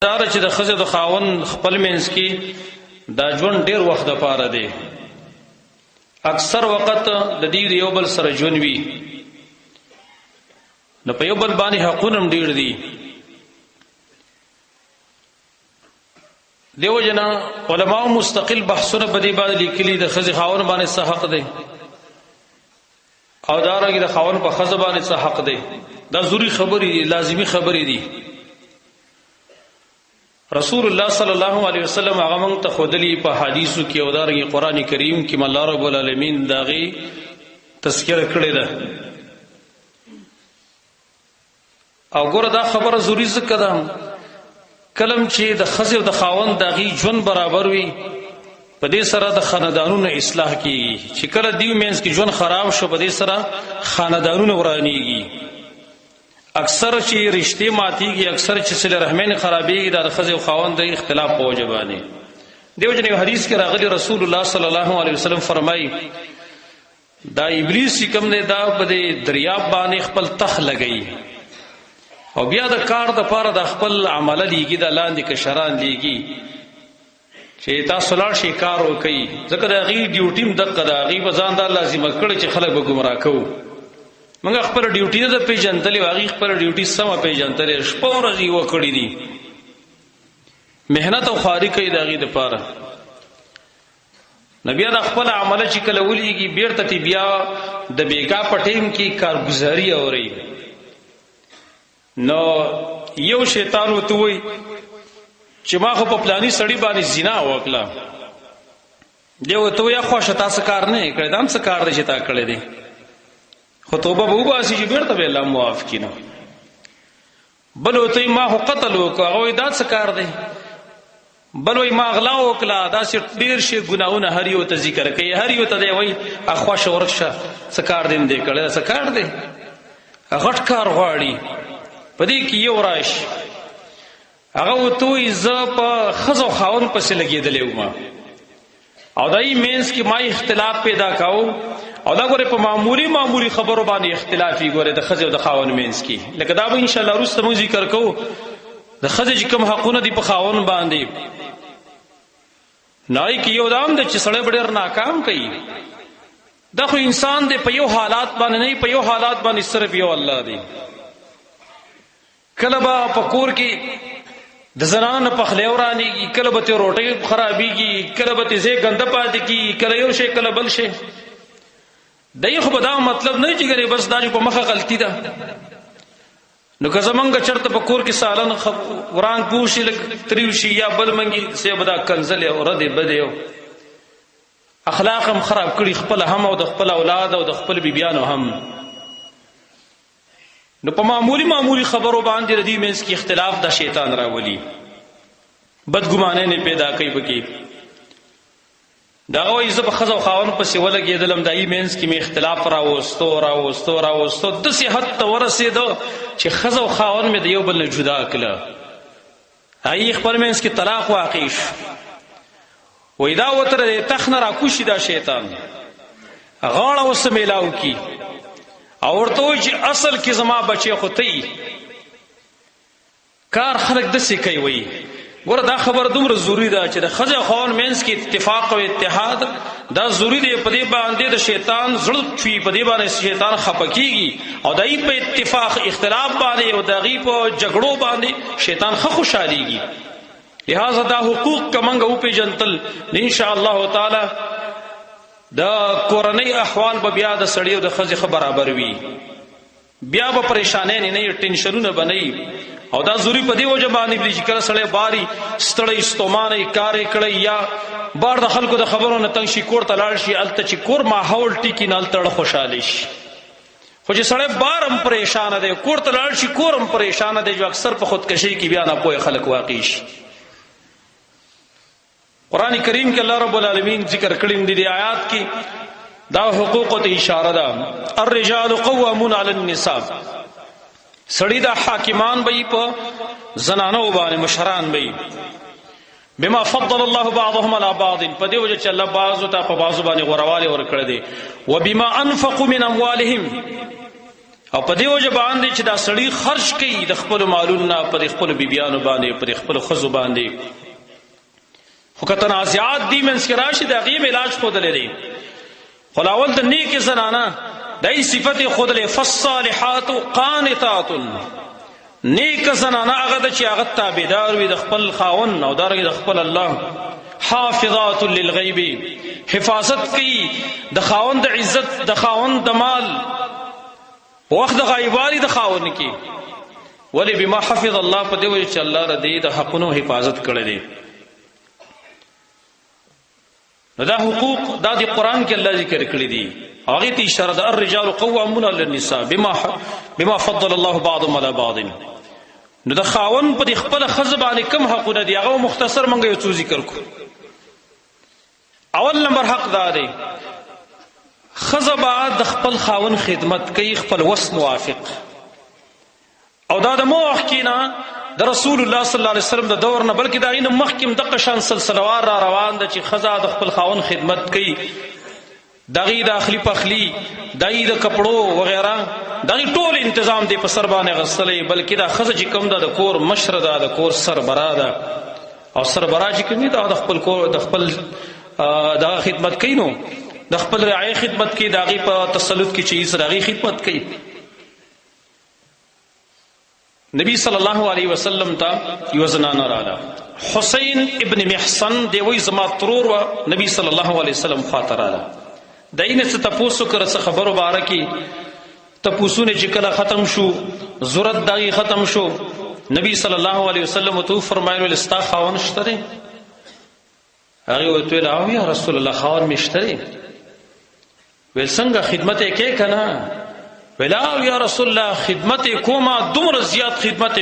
دار چې د ښځې د خاوند خپل منځ کې دا ژوند ډېر وخت دپاره دی، اکثر وخت د دې د یو بل سره ژوند وي، نو په یو بل باندې حقونه هم ډېر دي. دیو جنا علماء مستقل بحثونه په دې باندې لیکلي د ښځې خاوند باندې څه حق دی او دارنګه د خاوند په ښځه باندې څه حق دی. دا ضروري خبرې دي، لازمي خبرې دي. رسول الله صلی الله علیه وسلم هغه موږ ته ښودلي په حدیثو کې او دارنګه قرآن کریم کې الله رب العالمین د هغې تذکره کړې ده. او ګوره دا خبره ضروري ځکه ده کلم چې د ښځې او د خاوند د هغې ژوند برابر وي، په دې سره د خاندانونو اصلاح کېږي. چې کله دیو منځ کې ژوند خراب شو، په دې سره خاندانونه ورانېږي. اکثر چې رشتې ماتېږي، اکثر چې صلې رحمین خرابېږي، دا د ښځې او خاوند د اختلاف په وجه باندې. دیو جن یو حدیث کې راغلی رسول الله صلی الله علیه وسلم فرمایي دا ابلیس چې کوم دی دا په دې دریاب باندې خپل تخ لګوي او بیا د کار دپاره د خپل عمله لیږي، د لاندې کشران لیږي چې تاسو لاړ شئ کار وکړئ. ځکه د هغې ډیوټي هم دقه ده، هغې به ځان دا لازمه کړې چې خلک به ګمراه کوو. موږ خپله ډیوټي نه ده پېژندلې، هغې خپله ډیوټي سمه پېژندلې، شپه ورځ یې وکړي دي، محنت او خواري کوي د هغې دپاره. نو بیا د خپله عمله چې کله ولیږي بېرته تې بیا د بېګا په ټیم کې کارګزاري اورئ. نو یو شیطان ورته وایي چې ما خو په پلاني سړي باندې زنا وکړه. دی ورته وایي خوښه تا څه کار نه یې کړی، دا هم څه کار دی چې تا کړی دی، خو توبه به وباسي چې بېرته به الله معاف کړي. نو بل ورته ما خو قتل وکړو، هغه وایي دا څه کار دی. بل وایي ما غلا وکړه. داسې ډېر شي ګناهونه هر یو ته ذکر کوي، هر یو ته دی وایي خوښه ورکشه څه کار دی دې کړی، دا څه کار دی، غټ کار غواړي. په دې کې یو راشي هغه ورته وایي زه په ښځه او خاوند پسې لګېدلی وم او دا یې منځ کې ما اختلاف پیدا کوو. او دا ګوره په معمولی خبرو باندې اختلاف یې ګوره د ښځې او د خاوند منځ کې، لکه دا به انشاءالله وروسته موږ ذکر کوو. د ښځې چې کوم حقونه دي په خاوند باندې، نو هغې کې یو دا هم ده چې سړی به ډېر ناکام کوي. دا خو انسان دی په یو حالات باندې نه، په یو حالات باندې صرف یو الله دی. کله به په کور کې د زنانو نه پخلی ورانېږي، کله به ترې روټۍ خرابېږي، کله به ترې ځای ګنده پاتې کېږي، کله یو شی کله بل شی. دای خو به دا مطلب نه چې ګرې بس دا په مخه غلطي ده. نو که زمونږ چېرته په کور کې سالن وران پوه شي لږ تریو شي یا بل منګي سی به دا کنځلې او ردې بدې او اخلاق هم خراب کړي، خپله هم او د خپل اولاد او د خپل بیبیانو هم. نو په معمولی خبرو باندې د دې منځ کې اختلاف د شیطان راولي، بدګمانۍ نه پیدا کوي پکې. دا وایي زه په ښځه او خاوند پسې ولګېدلم، د هغې منځ کې مې اختلاف راوستو داسې حد ته ورسېده چې ښځه او خاوند مې د یو بل نه جدا کړه. هغې خپل منځ کې طلاق واقع شو. وایي دا ورته د تخ نه راکوشي دا شیطان، غاړه ورسه میلاو کړي او ورته وایي چې اصل کې زما بچی خو ته یې. کار خلک داسې کوي. وایي ګوره دا خبر دومره ضروري ده چې د ښځې او خاوند منځ کې اتفاق او اتحاد دا ضروري دی. په دې باندې د شیطان زړه چوي، په دې باندې شیطان خفه کېږي او د هغې په اتفاق اختلاف باندې او د هغې په جګړو باندې شیطان ښه خوشحالېږي. لہذا دا حقوق که موږ وپېژندل انشاءالله تعالی د کورنۍ احوال به بیا د سړي او د ښځې ښه برابر وي، بیا به پریشانۍ نه وي، ټینشنونه به نه وي. او دا ضروري په دې وجه باندې دی چې کله سړی باري ستړی ستومانه کار یې کړی یا بار د خلکو د خبرو نه تنګ شي، کور ته لاړ شي، هلته چې کور ماحول ټیکي نه هلته خوشحاله شي. خو چې سړی بار هم پریشانه دی، کور ته لاړ شي کور هم پریشانه دی، جو اکثر په خودکشۍ کې بیا ناپوهه خلک واقع شي. قرآن کریم کې الله رب العالمین ذکر کړي دي د آیات کې دا حقوقو ته اشاره ده. الرجال قوامون علی النساء، سړی دا حاکمان به په زنانو باندې مشران به بما فضل الله بعضهم على بعض، په دې وجه چې الله بعضو ته په بعضو باندې غوروالی ورکړی دی. وبما انفقوا من اموالهم، او په دې وجه باندې چې دا سړی خرج کوي د خپل مالونو په خپل بیبيانو باندې په خپل خزو باندې خو که تنازعات دي منځ کې راشي د هغې علاج ښودلی دی خو لاول د نیکې زنانه دای صفت ښودلی فالصالحات قانتات نیک زنانه هغه ده چې هغه تابعدار وي د خپل خاوند او دارنګې د خپل الله حافظات للغیب حفاظت کوي د خاوند د عزت د خاوند د مال وخت د غایبوالي د خاوند کې ولې بما حفظ الله په دې وجه چې الله د دې د حقونو حفاظت کړی دی نو دا حقوق دا د قرآن کې الله ذکر کړی دي هغې ته اشاره ده الرجال قوامون علی النساء بما فضل الله بعضهم علی بعض نو د خاوند په د خپله ښځه باندې کوم حقونه دي هغه مختصر موږ یو څو ذکر کړو اول نمبر حق دا دی ښځه به د خپل خاوند خدمت کوي خپل وس موافق او دا د مخکې نه د رسول الله صلی الله علیه وسلم د دور نه بلکې د هغې نه مخکې هم دغه شان سلسلوار را روان ده چې ښځه د خپل خاوند خدمت کوي د هغې د اخلي پخلي د هغې د کپړو وغیره د هغې ټول انتظام دی په سر باندې اخیستلی بلکې دا ښځه چې کوم ده د کور مشره ده د کور سربرا ده او سربرا چې کوم ده د خپل کور د خپل دغه خدمت کوي نو د خپل رعایې خدمت کوي د هغې په تسلط کې چې سره هغې خدمت کوي نبی صلی الله علیه وسلم ته یوه زنانه راله حسین ابن محصن دی وایي زما ترور وه نبی صلی الله علیه وسلم خواته راله د هغې نه څه تپوس وکړه څه خبرو باره کې تپوسونه چې کله ختم شو ضرورت د هغې ختم شو نبی صلی الله علیه وسلم ورته وفرمایل ویل ستا خاوند شته دی هغې ورته ویل او یا رسول الله خاوند مې شته دی ویل څنګه خدمت یې کوې که نه ویل او یا رسول الله خدمت یې کومه دومره زیات خدمت